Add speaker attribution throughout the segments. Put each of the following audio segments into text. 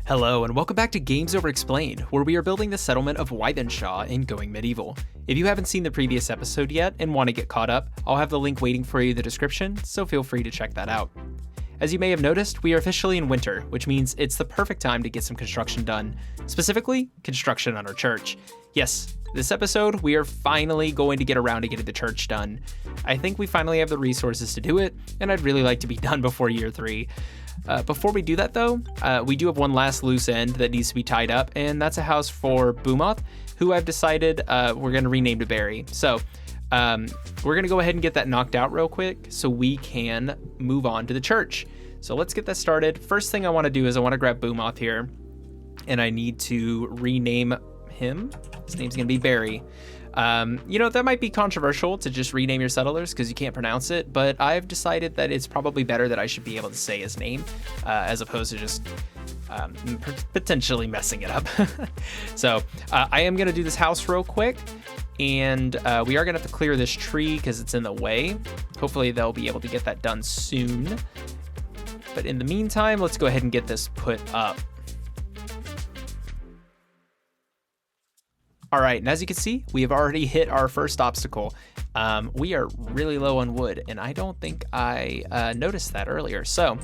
Speaker 1: Hello and welcome back to Games Over Explained, where we are building the settlement of Wythenshawe in Going Medieval. If you haven't seen the previous episode yet and want to get caught up, I'll have the link waiting for you in the description, so feel free to check that out. As you may have noticed, we are officially in winter, which means it's the perfect time to get some construction done, specifically construction on our church. Yes, this episode, we are finally going to get around to getting the church done. I think we finally have the resources to do it, and I'd really like to be done before year 3. Before we do that though, we do have one last loose end that needs to be tied up, and that's a house for Boomoth, who I've decided we're going to rename to Barry. So we're going to go ahead and get that knocked out real quick so we can move on to the church. So let's get that started. First thing I want to do is I want to grab Boomoth here, and I need to rename him. His name's going to be Barry. That might be controversial to just rename your settlers because you can't pronounce it, but I've decided that it's probably better that I should be able to say his name as opposed to just potentially messing it up. So I am going to do this house real quick, and we are going to have to clear this tree because it's in the way. Hopefully they'll be able to get that done soon. But in the meantime, let's go ahead and get this put up. All right, and as you can see, we have already hit our first obstacle. We are really low on wood, and I don't think I noticed that earlier. So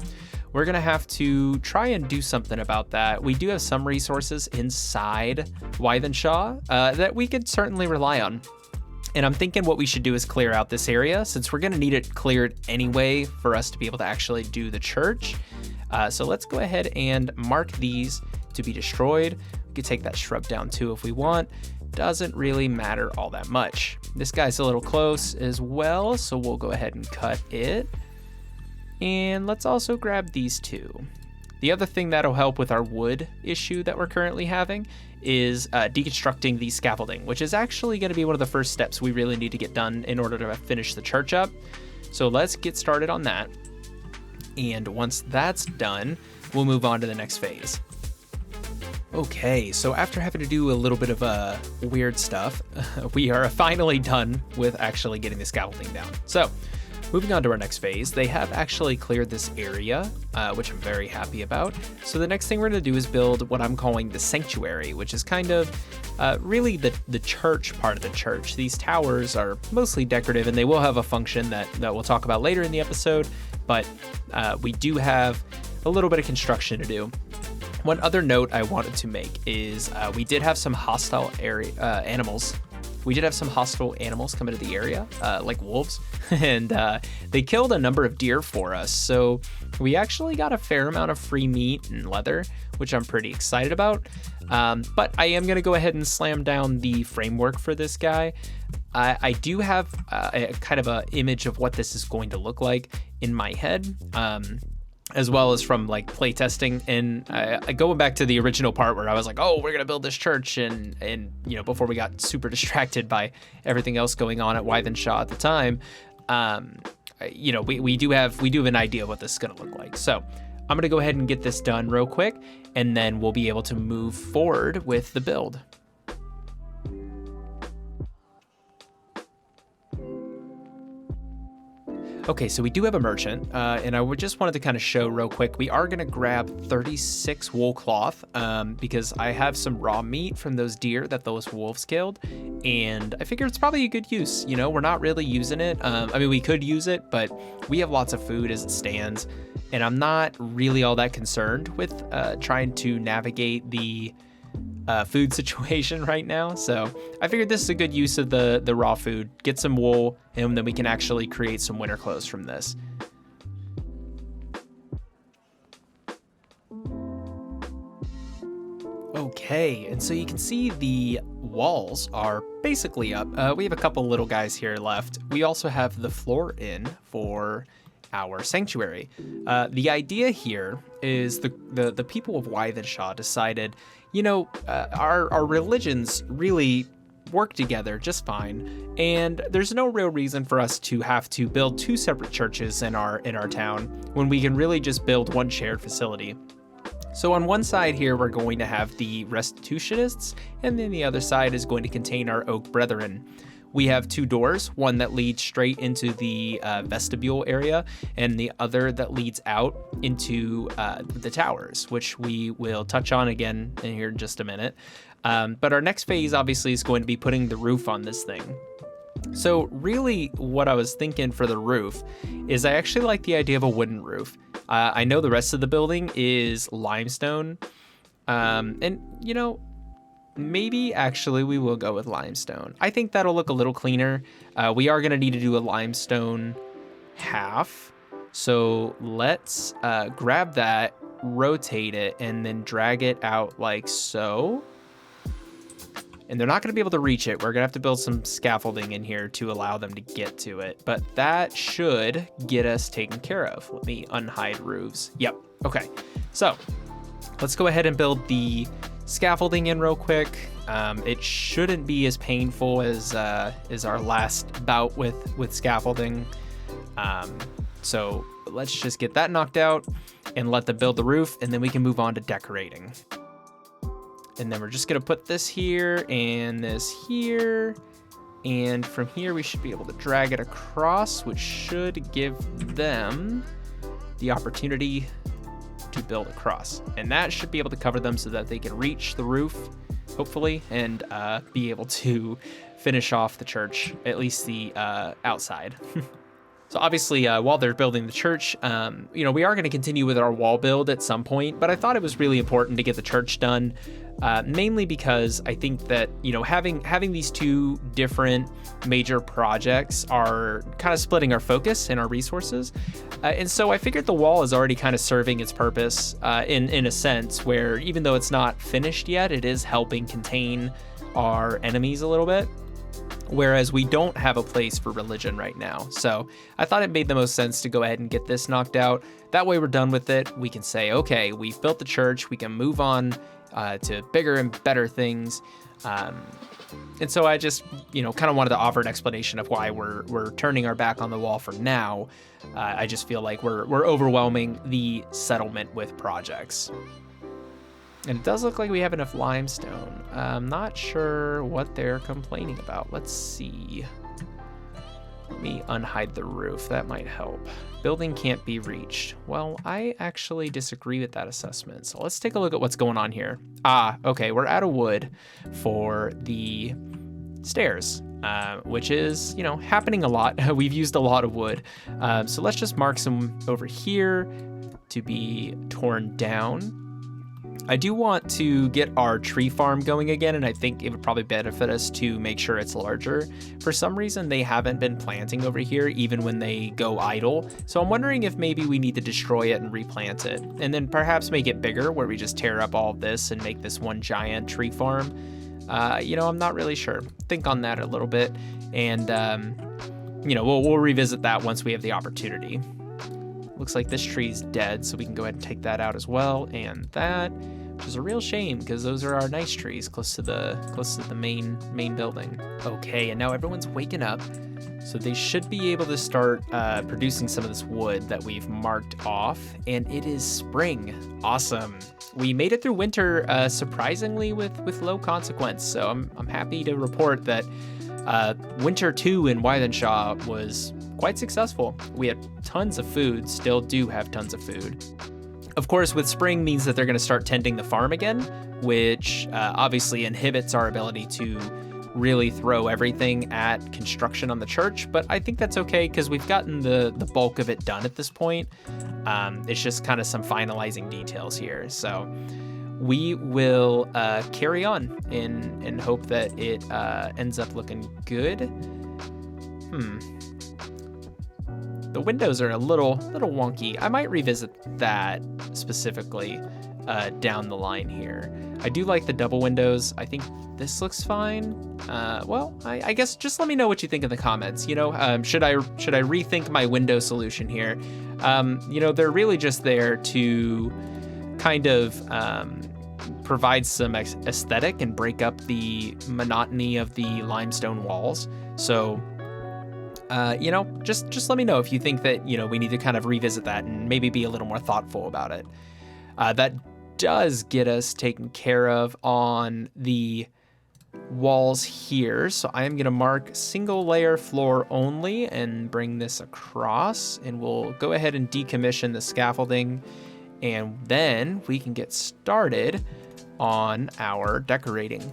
Speaker 1: we're gonna have to try and do something about that. We do have some resources inside Wythenshawe that we could certainly rely on. And I'm thinking what we should do is clear out this area since we're gonna need it cleared anyway for us to be able to actually do the church. So let's go ahead and mark these to be destroyed. We could take that shrub down too if we want. Doesn't really matter all that much. This guy's a little close as well, so we'll go ahead and cut it. And let's also grab these two. The other thing that'll help with our wood issue that we're currently having is deconstructing the scaffolding, which is actually going to be one of the first steps we really need to get done in order to finish the church up. So let's get started on that. And once that's done, we'll move on to the next phase. Okay, so after having to do a little bit of weird stuff, we are finally done with actually getting the scaffolding down. So moving on to our next phase, they have actually cleared this area, which I'm very happy about. So the next thing we're going to do is build what I'm calling the sanctuary, which is kind of really the church part of the church. These towers are mostly decorative, and they will have a function that we'll talk about later in the episode, but we do have a little bit of construction to do. One other note I wanted to make is we did have some hostile animals. We did have some hostile animals come into the area, like wolves, and they killed a number of deer for us. So we actually got a fair amount of free meat and leather, which I'm pretty excited about. But I am going to go ahead and slam down the framework for this guy. I do have a kind of an image of what this is going to look like in my head. As well as from like playtesting, and going back to the original part where I was like, oh, we're gonna build this church, and before we got super distracted by everything else going on at Wythenshawe at the time, we do have an idea of what this is gonna look like. So I'm gonna go ahead and get this done real quick, and then we'll be able to move forward with the build. Okay, so we do have a merchant, and I just wanted to kind of show real quick, we are going to grab 36 wool cloth, because I have some raw meat from those deer that those wolves killed, and I figure it's probably a good use. We're not really using it. We could use it, but we have lots of food as it stands, and I'm not really all that concerned with trying to navigate the food situation right now. So I figured this is a good use of the raw food. Get some wool, and then we can actually create some winter clothes from this. Okay, and so you can see the walls are basically up. We have a couple little guys here left. We also have the floor in for our sanctuary. The idea here is the people of Wythenshawe decided, our religions really work together just fine, and there's no real reason for us to have to build two separate churches in our town when we can really just build one shared facility. So on one side here, we're going to have the restitutionists, and then the other side is going to contain our oak brethren. we have 2 doors, one that leads straight into the vestibule area and the other that leads out into the towers, which we will touch on again in here in just a minute. But our next phase obviously is going to be putting the roof on this thing. So really what I was thinking for the roof is I actually like the idea of a wooden roof. I know the rest of the building is limestone. And, you know, maybe actually we will go with limestone. I think that'll look a little cleaner. We are going to need to do a limestone half. So let's grab that, rotate it, and then drag it out like so. And they're not going to be able to reach it. We're going to have to build some scaffolding in here to allow them to get to it. But that should get us taken care of. Let me unhide roofs. Yep. Okay. So let's go ahead and build the scaffolding in real quick. It shouldn't be as painful as our last bout with scaffolding. So let's just get that knocked out and let them build the roof, and then we can move on to decorating. And then we're just gonna put this here and this here. And from here, we should be able to drag it across, which should give them the opportunity to build across. And that should be able to cover them so that they can reach the roof, hopefully, and be able to finish off the church, at least the outside. So obviously, while they're building the church, we are going to continue with our wall build at some point, but I thought it was really important to get the church done, mainly because I think that, having these 2 different major projects are kind of splitting our focus and our resources. And so I figured the wall is already kind of serving its purpose in a sense where even though it's not finished yet, it is helping contain our enemies a little bit. Whereas we don't have a place for religion right now. So I thought it made the most sense to go ahead and get this knocked out. That way we're done with it. We can say, okay, we've built the church. We can move on to bigger and better things. And so I just, kind of wanted to offer an explanation of why we're turning our back on the wall for now. I just feel like we're overwhelming the settlement with projects. And it does look like we have enough limestone. I'm not sure what they're complaining about. Let's see. Let me unhide the roof. That might help. Building can't be reached. Well, I actually disagree with that assessment. So let's take a look at what's going on here. Okay. We're out of wood for the stairs, which is, happening a lot. We've used a lot of wood. So let's just mark some over here to be torn down. I do want to get our tree farm going again, and I think it would probably benefit us to make sure it's larger. For some reason, they haven't been planting over here, even when they go idle. So I'm wondering if maybe we need to destroy it and replant it, and then perhaps make it bigger, where we just tear up all of this and make this one giant tree farm. I'm not really sure. Think on that a little bit, and we'll revisit that once we have the opportunity. Looks like this tree's dead, so we can go ahead and take that out as well, and that, which is a real shame because those are our nice trees close to the main building. Okay, and now everyone's waking up, so they should be able to start producing some of this wood that we've marked off, and it is spring. Awesome. We made it through winter surprisingly with low consequence, so I'm happy to report that winter 2 in Wythenshawe was quite successful. We had tons of food, still do have tons of food. Of course, with spring means that they're going to start tending the farm again, which obviously inhibits our ability to really throw everything at construction on the church, but I think that's okay because we've gotten the bulk of it done at this point. It's just kind of some finalizing details here. So we will carry on and hope that it ends up looking good. The windows are a little wonky. I might revisit that specifically down the line here. I do like the double windows. I think this looks fine. I guess just let me know what you think in the comments. Should I rethink my window solution here? They're really just there to kind of provide some aesthetic and break up the monotony of the limestone walls. So just let me know if you think that, we need to kind of revisit that and maybe be a little more thoughtful about it. That does get us taken care of on the walls here. So I am going to mark single layer floor only and bring this across, and we'll go ahead and decommission the scaffolding, and then we can get started on our decorating.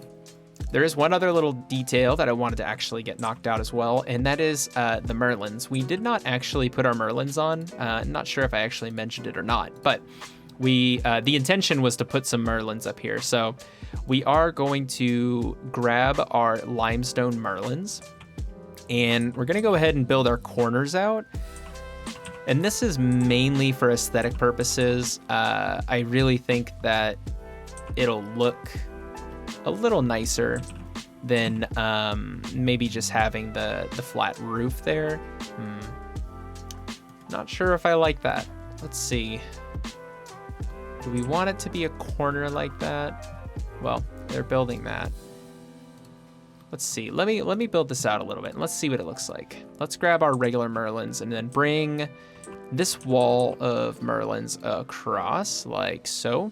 Speaker 1: There is one other little detail that I wanted to actually get knocked out as well, and that is the Merlins. We did not actually put our Merlins on. Not sure if I actually mentioned it or not, but the intention was to put some Merlins up here. So we are going to grab our limestone Merlins, and we're going to go ahead and build our corners out. And this is mainly for aesthetic purposes. I really think that it'll look a little nicer than maybe just having the flat roof there. Not sure if I like that. Let's see. Do we want it to be a corner like that? Well, they're building that. Let's see. Let me build this out a little bit and let's see what it looks like. Let's grab our regular Merlins and then bring this wall of Merlins across like so.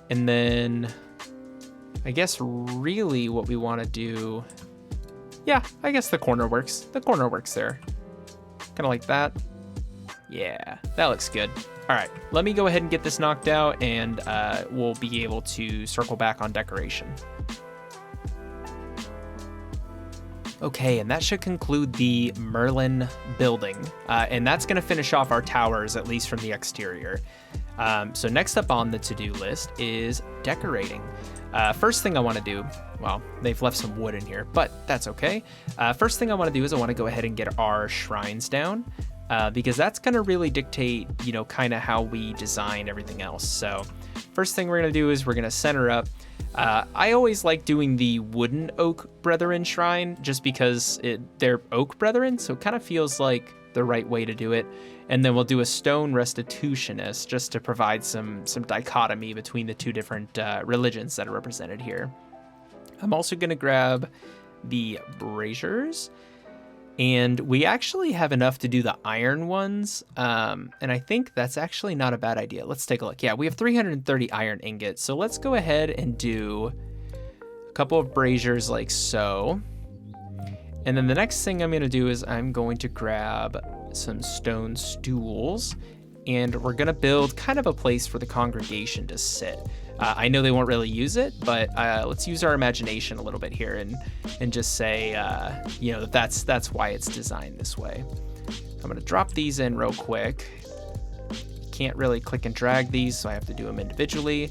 Speaker 1: And then I guess really what we want to do, yeah, I guess the corner works. The corner works there. Kind of like that. Yeah, that looks good. All right, let me go ahead and get this knocked out, and we'll be able to circle back on decoration. Okay, and that should conclude the Merlin building, and that's going to finish off our towers, at least from the exterior. So next up on the to-do list is decorating. First thing I want to do, well, they've left some wood in here, but that's okay. First thing I want to do is I want to go ahead and get our shrines down, because that's going to really dictate, you know, kind of how we design everything else. So first thing we're going to do is we're going to center up. I always like doing the wooden oak brethren shrine just because they're oak brethren, so it kind of feels like the right way to do it. And then we'll do a stone restitutionist just to provide some dichotomy between the two different religions that are represented here. I'm also going to grab the braziers, and we actually have enough to do the iron ones, and I think that's actually not a bad idea. Let's take a look. Yeah, we have 330 iron ingots, so let's go ahead and do a couple of braziers like so. And then the next thing I'm going to do is I'm going to grab some stone stools, and we're going to build kind of a place for the congregation to sit. I know they won't really use it, but let's use our imagination a little bit here and just say, you know, that's why it's designed this way. I'm going to drop these in real quick. Can't really click and drag these, so I have to do them individually.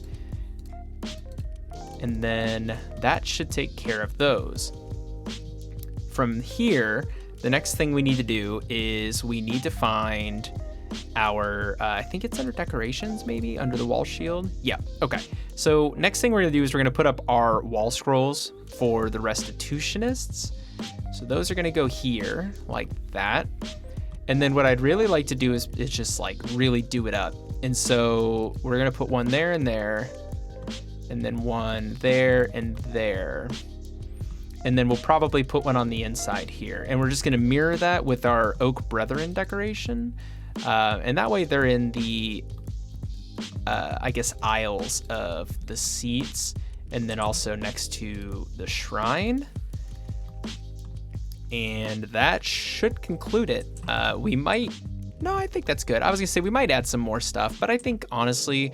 Speaker 1: And then that should take care of those. From here, the next thing we need to do is we need to find our, I think it's under decorations, maybe under the wall shield. Yeah, okay. So next thing we're gonna do is we're gonna put up our wall scrolls for the restitutionists. So those are gonna go here like that. And then what I'd really like to do is just like really do it up. And so we're gonna put one there and there, and then one there and there. And then we'll probably put one on the inside here. And we're just gonna mirror that with our Oak Brethren decoration. And that way they're in the, I guess, aisles of the seats, and then also next to the shrine. And that should conclude it. No, I think that's good. I was gonna say we might add some more stuff, but I think honestly,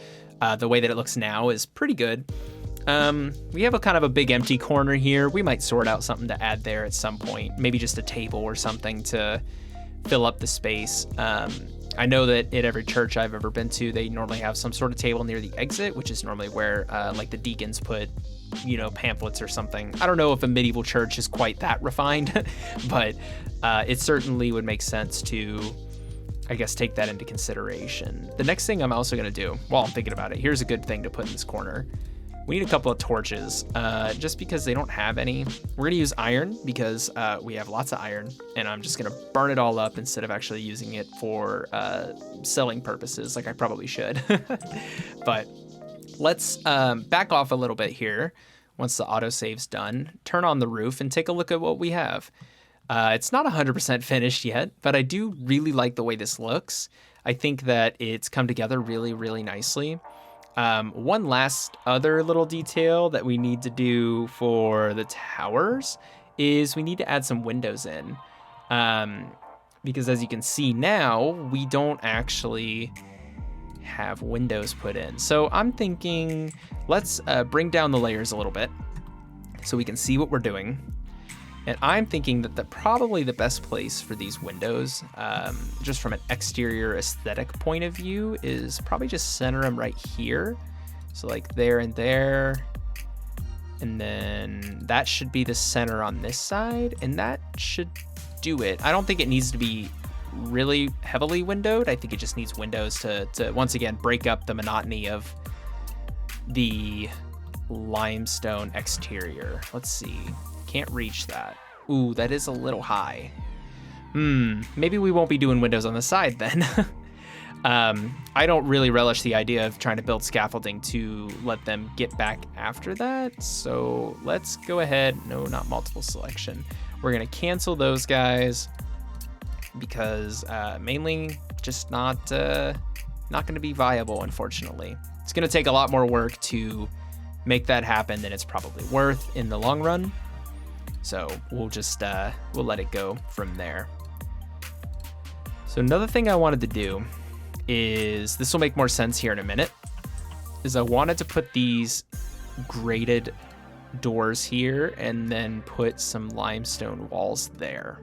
Speaker 1: the way that it looks now is pretty good. We have a kind of a big empty corner here. We might sort out something to add there at some point, maybe just a table or something to fill up the space. I know that at every church I've ever been to, they normally have some sort of table near the exit, which is normally where like the deacons put, you know, pamphlets or something. I don't know if a medieval church is quite that refined, but it certainly would make sense to, I guess, take that into consideration. The next thing I'm also gonna do, while I'm thinking about it, here's a good thing to put in this corner. We need a couple of torches, just because they don't have any. We're gonna use iron because we have lots of iron, and I'm just gonna burn it all up instead of actually using it for selling purposes like I probably should. But let's back off a little bit here. Once the autosave's done, turn on the roof and take a look at what we have. It's not 100% finished yet, but I do really like the way this looks. I think that it's come together really, really nicely. One last other little detail that we need to do for the towers is we need to add some windows in. Because as you can see now, we don't actually have windows put in. So I'm thinking let's bring down the layers a little bit so we can see what we're doing. And I'm thinking that probably the best place for these windows, just from an exterior aesthetic point of view, is probably just center them right here. So like there and there. And then that should be the center on this side. And that should do it. I don't think it needs to be really heavily windowed. I think it just needs windows to once again break up the monotony of the limestone exterior. Let's see. Can't reach that. Ooh, that is a little high. Maybe we won't be doing windows on the side then. I don't really relish the idea of trying to build scaffolding to let them get back after that. So let's go ahead. No, not multiple selection. We're gonna cancel those guys because mainly just not gonna be viable, unfortunately. It's gonna take a lot more work to make that happen than it's probably worth in the long run. So we'll just, we'll let it go from there. So another thing I wanted to do is, this will make more sense here in a minute, is I wanted to put these graded doors here and then put some limestone walls there.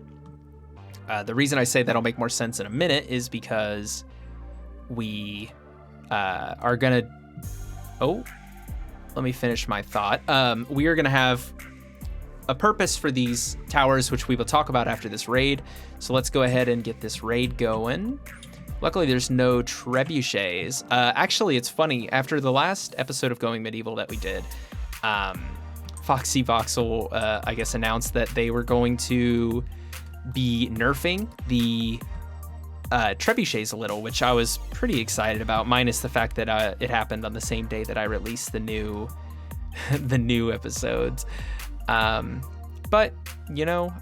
Speaker 1: The reason I say that'll make more sense in a minute is because we are gonna, let me finish my thought. We are gonna have a purpose for these towers, which we will talk about after this raid. So let's go ahead and get this raid going. Luckily, there's no trebuchets. Actually, it's funny. After the last episode of Going Medieval that we did, Foxy Voxel, I guess, announced that they were going to be nerfing the trebuchets a little, which I was pretty excited about, minus the fact that it happened on the same day that I released the new episodes. But you know,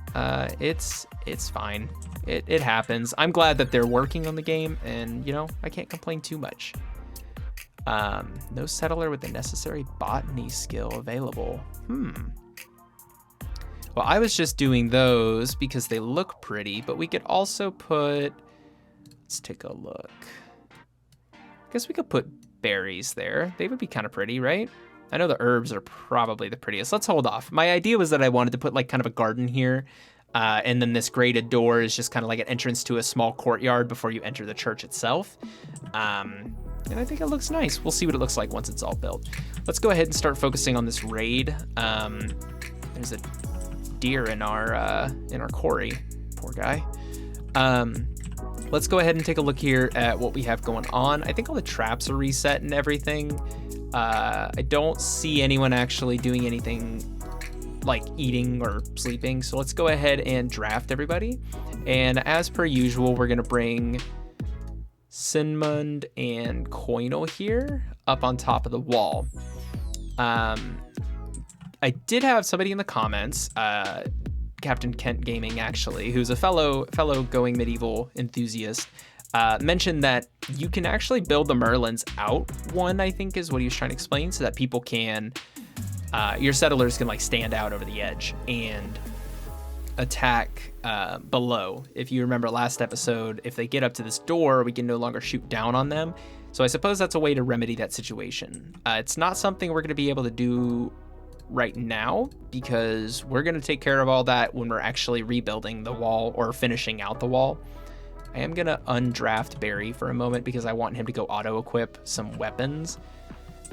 Speaker 1: it's fine. It happens. I'm glad that they're working on the game, and you know, I can't complain too much. No settler with the necessary botany skill available. Well, I was just doing those because they look pretty, but we could also put, let's take a look. I guess we could put berries there. They would be kind of pretty, right? I know the herbs are probably the prettiest. Let's hold off. My idea was that I wanted to put like kind of a garden here. And then this graded door is just kind of like an entrance to a small courtyard before you enter the church itself. And I think it looks nice. We'll see what it looks like once it's all built. Let's go ahead and start focusing on this raid. There's a deer in our quarry. Poor guy. Let's go ahead and take a look here at what we have going on. I think all the traps are reset and everything. I don't see anyone actually doing anything like eating or sleeping. So let's go ahead and draft everybody. And as per usual, we're gonna bring Sinmund and Coinel here up on top of the wall. I did have somebody in the comments, Captain Kent Gaming actually, who's a fellow Going Medieval enthusiast, mentioned that you can actually build the Merlins out one, I think is what he was trying to explain, so that people can, your settlers can like stand out over the edge and attack below. If you remember last episode, if they get up to this door, we can no longer shoot down on them. So I suppose that's a way to remedy that situation. It's not something we're going to be able to do right now because we're going to take care of all that when we're actually rebuilding the wall or finishing out the wall. I am going to undraft Barry for a moment because I want him to go auto-equip some weapons.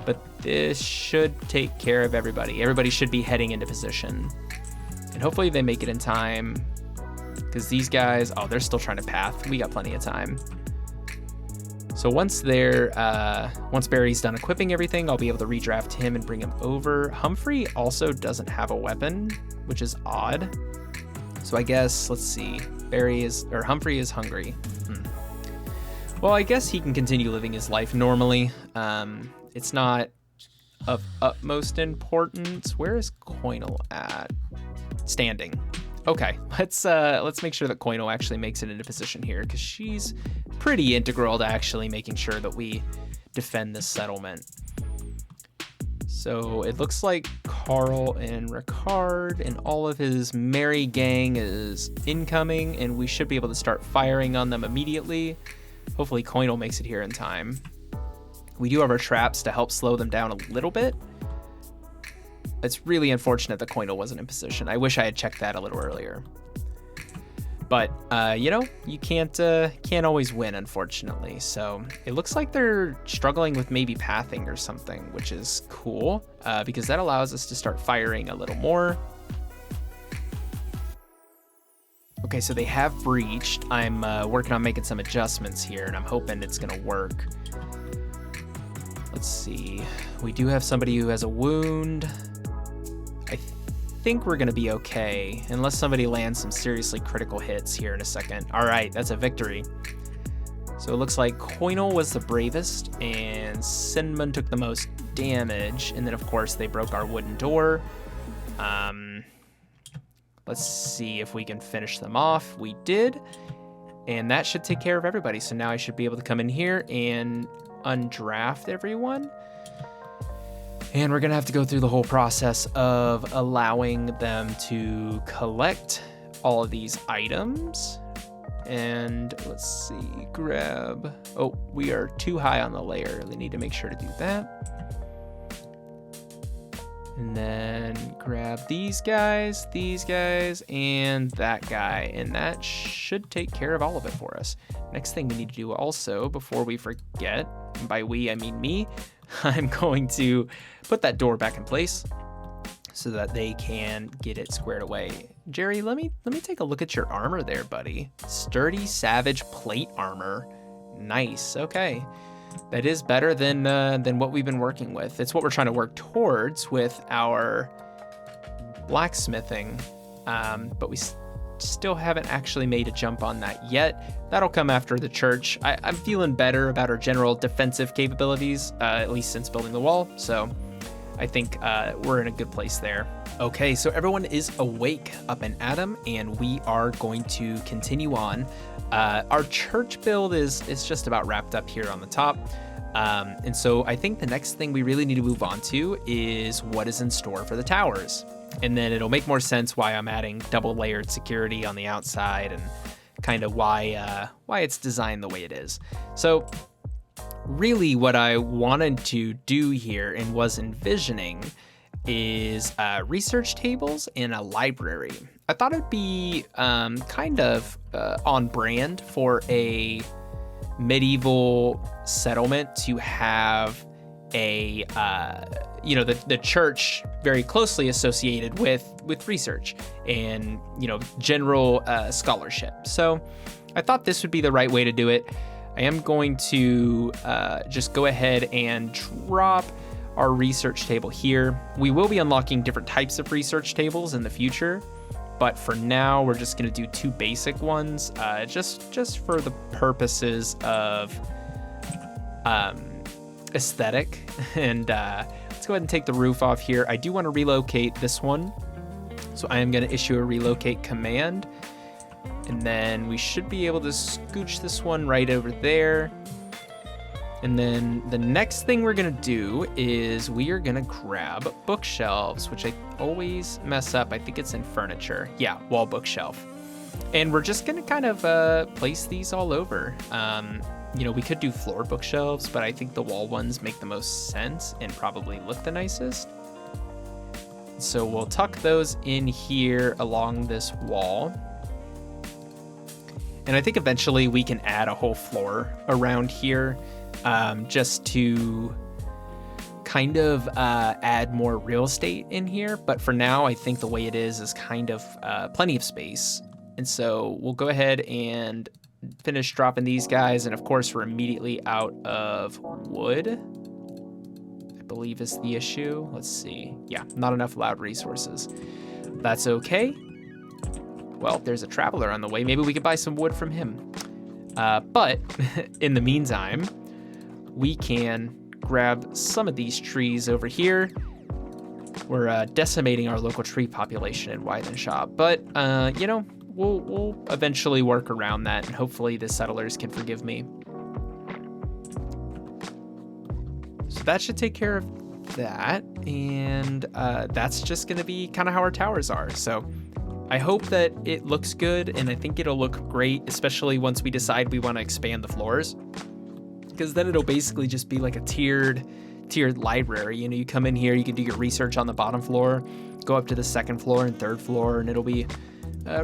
Speaker 1: But this should take care of everybody. Everybody should be heading into position. And hopefully they make it in time. Because these guys, oh, they're still trying to path. We got plenty of time. So once Barry's done equipping everything, I'll be able to redraft him and bring him over. Humphrey also doesn't have a weapon, which is odd. So I guess, let's see. Humphrey is hungry. Well, I guess he can continue living his life normally. It's not of utmost importance. Where is Coinel at? Standing. Okay, let's make sure that Coinal actually makes it into position here, because she's pretty integral to actually making sure that we defend this settlement. So it looks like Carl and Ricard and all of his merry gang is incoming, and we should be able to start firing on them immediately. Hopefully Coinal makes it here in time. We do have our traps to help slow them down a little bit. It's really unfortunate that Coinal wasn't in position. I wish I had checked that a little earlier. But, you know, you can't always win, unfortunately. So it looks like they're struggling with maybe pathing or something, which is cool, because that allows us to start firing a little more. Okay, so they have breached. I'm working on making some adjustments here, and I'm hoping it's going to work. Let's see. We do have somebody who has a wound. I think we're gonna be okay, unless somebody lands some seriously critical hits here in a second. All right, that's a victory. So it looks like Coinal was the bravest, and Cinnamon took the most damage, and then of course they broke our wooden door. Let's see if we can finish them off. We did, and that should take care of everybody. So now I should be able to come in here and undraft everyone. And we're gonna have to go through the whole process of allowing them to collect all of these items. And let's see, grab, oh, we are too high on the layer. We need to make sure to do that. And then grab these guys, and that guy. And that should take care of all of it for us. Next thing we need to do also, before we forget, and by we, I mean me, I'm going to put that door back in place so that they can get it squared away. Jerry, let me take a look at your armor there, buddy. Sturdy Savage plate armor. Nice. Okay. That is better than what we've been working with. It's what we're trying to work towards with our blacksmithing, but we still haven't actually made a jump on that yet. That'll come after the church. I'm feeling better about our general defensive capabilities, at least since building the wall. So I think we're in a good place there. Okay, so everyone is awake up and at 'em, and we are going to continue on. Our church build is just about wrapped up here on the top. And so I think the next thing we really need to move on to is what is in store for the towers. And then it'll make more sense why I'm adding double layered security on the outside and kind of why it's designed the way it is. So really what I wanted to do here and was envisioning is research tables and a library. I thought it'd be kind of on brand for a medieval settlement to have a the church very closely associated with research and general scholarship. So I thought this would be the right way to do it. I am going to just go ahead and drop our research table here. We will be unlocking different types of research tables in the future, but for now we're just going to do two basic ones, just for the purposes of aesthetic. And let's go ahead and take the roof off here. I do want to relocate this one, so I am going to issue a relocate command, and then we should be able to scooch this one right over there. And then the next thing we're gonna do is we are gonna grab bookshelves, which I always mess up. I think it's in furniture. Yeah, wall bookshelf. And we're just gonna kind of place these all over. We could do floor bookshelves, but I think the wall ones make the most sense and probably look the nicest. So we'll tuck those in here along this wall. And I think eventually we can add a whole floor around here, just to kind of add more real estate in here. But for now, I think the way it is kind of plenty of space. And so we'll go ahead and finish dropping these guys. And of course, we're immediately out of wood, I believe is the issue. Let's see. Yeah, not enough loud resources. That's okay. Well, there's a traveler on the way. Maybe we could buy some wood from him. But in the meantime, we can grab some of these trees over here we're decimating our local tree population in Wythenshawe. But, we'll eventually work around that, and hopefully the settlers can forgive me. So that should take care of that, and that's just going to be kind of how our towers are. So I hope that it looks good, and I think it'll look great, especially once we decide we want to expand the floors, because then it'll basically just be like a tiered library. You come in here, you can do your research on the bottom floor, go up to the second floor and third floor, and it'll be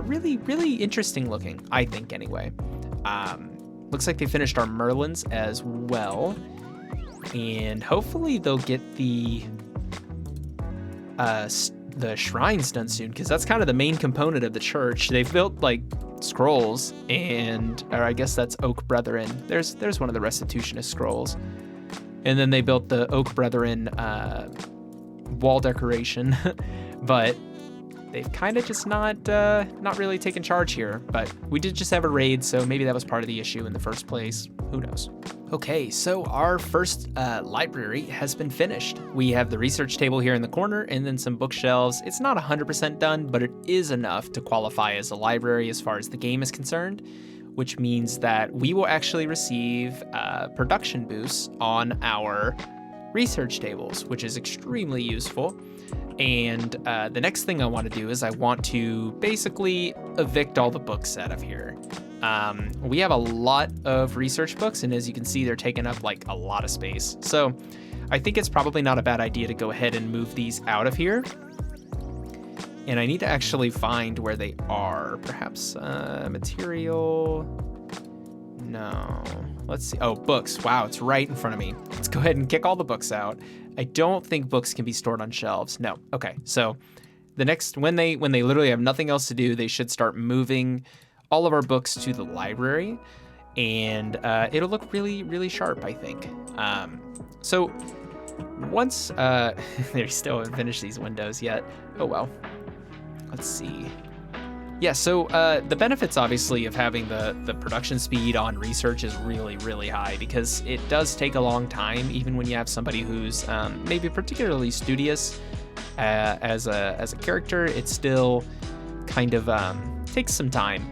Speaker 1: really, really interesting looking, I think, anyway. Looks like they finished our Merlins as well, and hopefully they'll get the shrines done soon, because that's kind of the main component of the church. They've built like scrolls, or I guess that's Oak Brethren. There's one of the Restitutionist scrolls, and then they built the Oak Brethren wall decoration, but they've kind of just not really taken charge here. But we did just have a raid, so maybe that was part of the issue in the first place. Who knows? Okay, so our first library has been finished. We have the research table here in the corner and then some bookshelves. It's not 100% done, but it is enough to qualify as a library as far as the game is concerned, which means that we will actually receive production boosts on our research tables, which is extremely useful. And the next thing I want to do is I want to basically evict all the books out of here. We have a lot of research books, and as you can see, they're taking up like a lot of space. So I think it's probably not a bad idea to go ahead and move these out of here. And I need to actually find where they are. Perhaps material. No. Let's see. Oh, books. Wow, it's right in front of me. Let's go ahead and kick all the books out. I don't think books can be stored on shelves. No. Okay. So the next, when they literally have nothing else to do, they should start moving all of our books to the library, and it'll look really, really sharp, I think. So once they still haven't finished these windows yet. Oh well. Let's see. Yeah, so the benefits, obviously, of having the production speed on research is really, really high, because it does take a long time, even when you have somebody who's maybe particularly studious as a character. It still kind of takes some time,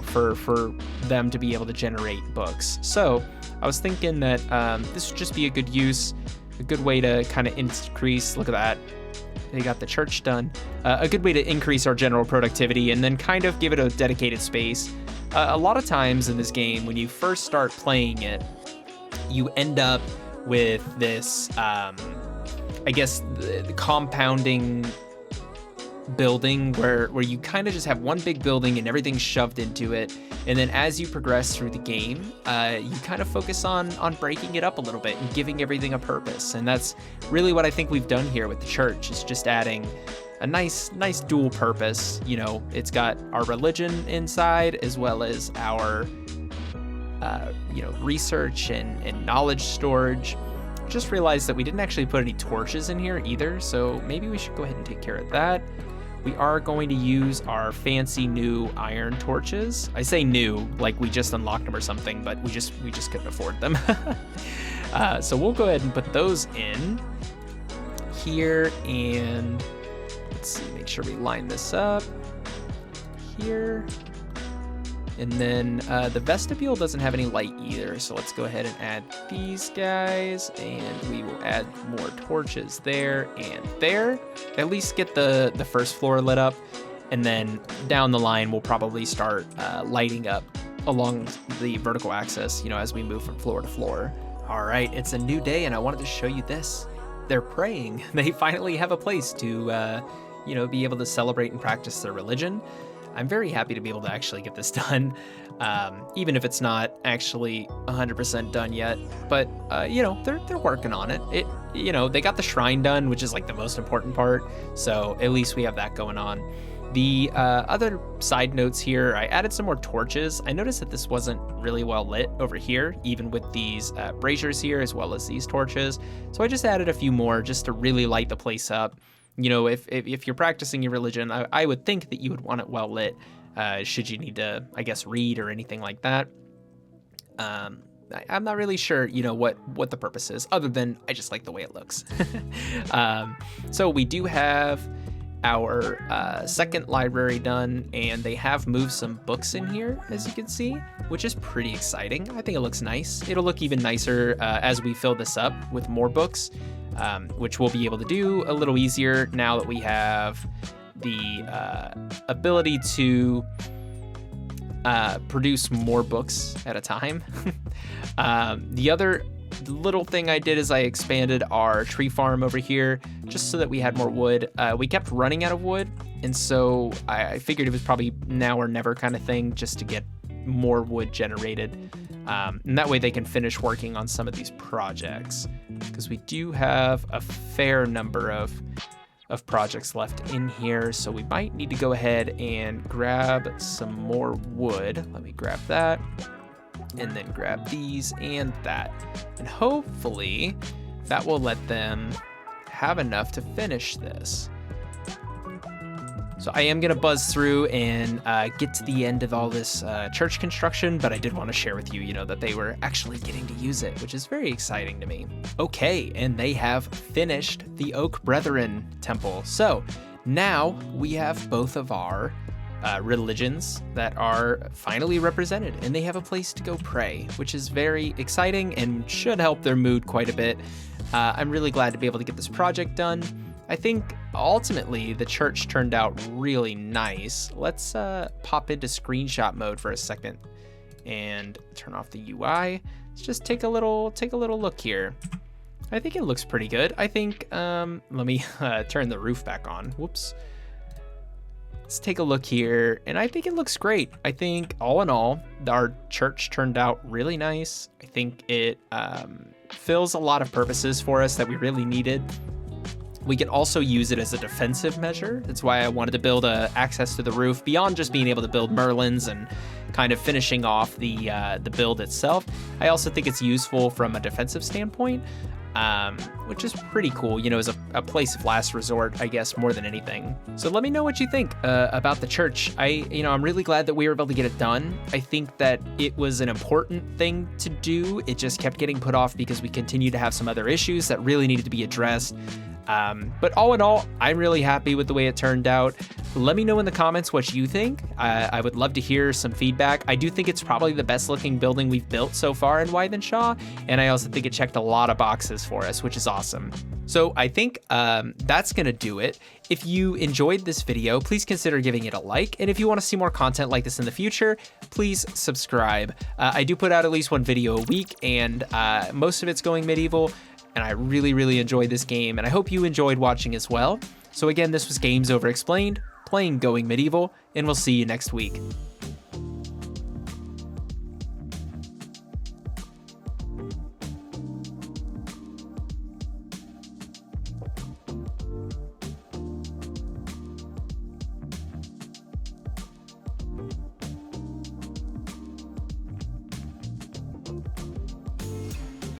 Speaker 1: for them to be able to generate books. So I was thinking that this would just be a good way to kind of increase, look at that, they got the church done, a good way to increase our general productivity and then kind of give it a dedicated space. A lot of times in this game, when you first start playing it, you end up with this, I guess, the compounding building where you kind of just have one big building and everything's shoved into it, and then as you progress through the game, you kind of focus on breaking it up a little bit and giving everything a purpose. And that's really what I think we've done here with the church, is just adding a nice dual purpose. It's got our religion inside, as well as our research and knowledge storage. Just realized that we didn't actually put any torches in here either, so maybe we should go ahead and take care of that. We are going to use our fancy new iron torches. I say new, like we just unlocked them or something, but we just couldn't afford them. So we'll go ahead and put those in here, and let's see, make sure we line this up here. And then the vestibule doesn't have any light either, so let's go ahead and add these guys, and we will add more torches there and there. At least get the first floor lit up, and then down the line we'll probably start lighting up along the vertical axis, as we move from floor to floor. All right, it's a new day, and I wanted to show you this. They're praying. They finally have a place to, be able to celebrate and practice their religion. I'm very happy to be able to actually get this done, even if it's not actually 100% done yet. But, they're working on it. They got the shrine done, which is like the most important part. So at least we have that going on. The other side notes here, I added some more torches. I noticed that this wasn't really well lit over here, even with these braziers here, as well as these torches. So I just added a few more just to really light the place up. If you're practicing your religion, I would think that you would want it well lit, should you need to, I guess, read or anything like that. I'm not really sure, you know, what the purpose is, other than I just like the way it looks. So we do have our second library done, and they have moved some books in here, as you can see, which is pretty exciting. I think it looks nice. It'll look even nicer as we fill this up with more books, which we'll be able to do a little easier now that we have the ability to produce more books at a time. The other little thing I did is I expanded our tree farm over here just so that we had more wood. We kept running out of wood, and so I figured it was probably now or never kind of thing just to get more wood generated. And that way they can finish working on some of these projects, because we do have a fair number of projects left in here, so we might need to go ahead and grab some more wood. Let me grab that, and then grab these and that, and hopefully that will let them have enough to finish this. So I am gonna buzz through and get to the end of all this church construction, but I did want to share with you, you know, that they were actually getting to use it, which is very exciting to me. Okay, and they have finished the Oak Brethren Temple. So now we have both of our religions that are finally represented, and they have a place to go pray, which is very exciting and should help their mood quite a bit. I'm really glad to be able to get this project done. I think ultimately the church turned out really nice. Let's pop into screenshot mode for a second and turn off the UI. Let's just take a little look here. I think it looks pretty good. I think let me turn the roof back on. Whoops. Let's take a look here, and I think it looks great. I think all in all, our church turned out really nice. I think it fills a lot of purposes for us that we really needed. We can also use it as a defensive measure. That's why I wanted to build access to the roof beyond just being able to build Merlins and kind of finishing off the build itself. I also think it's useful from a defensive standpoint, which is pretty cool, you know, as a place of last resort, I guess, more than anything. So let me know what you think about the church. I'm really glad that we were able to get it done. I think that it was an important thing to do. It just kept getting put off because we continue to have some other issues that really needed to be addressed. But all in all, I'm really happy with the way it turned out. Let me know in the comments what you think. I would love to hear some feedback. I do think it's probably the best looking building we've built so far in Wythenshawe, and I also think it checked a lot of boxes for us, which is awesome. So I think that's gonna do it. If you enjoyed this video, please consider giving it a like, and if you want to see more content like this in the future, please subscribe. I do put out at least one video a week, and most of it's going medieval. And I really, really enjoyed this game, and I hope you enjoyed watching as well. So again, this was Games Over Explained, playing Going Medieval, and we'll see you next week.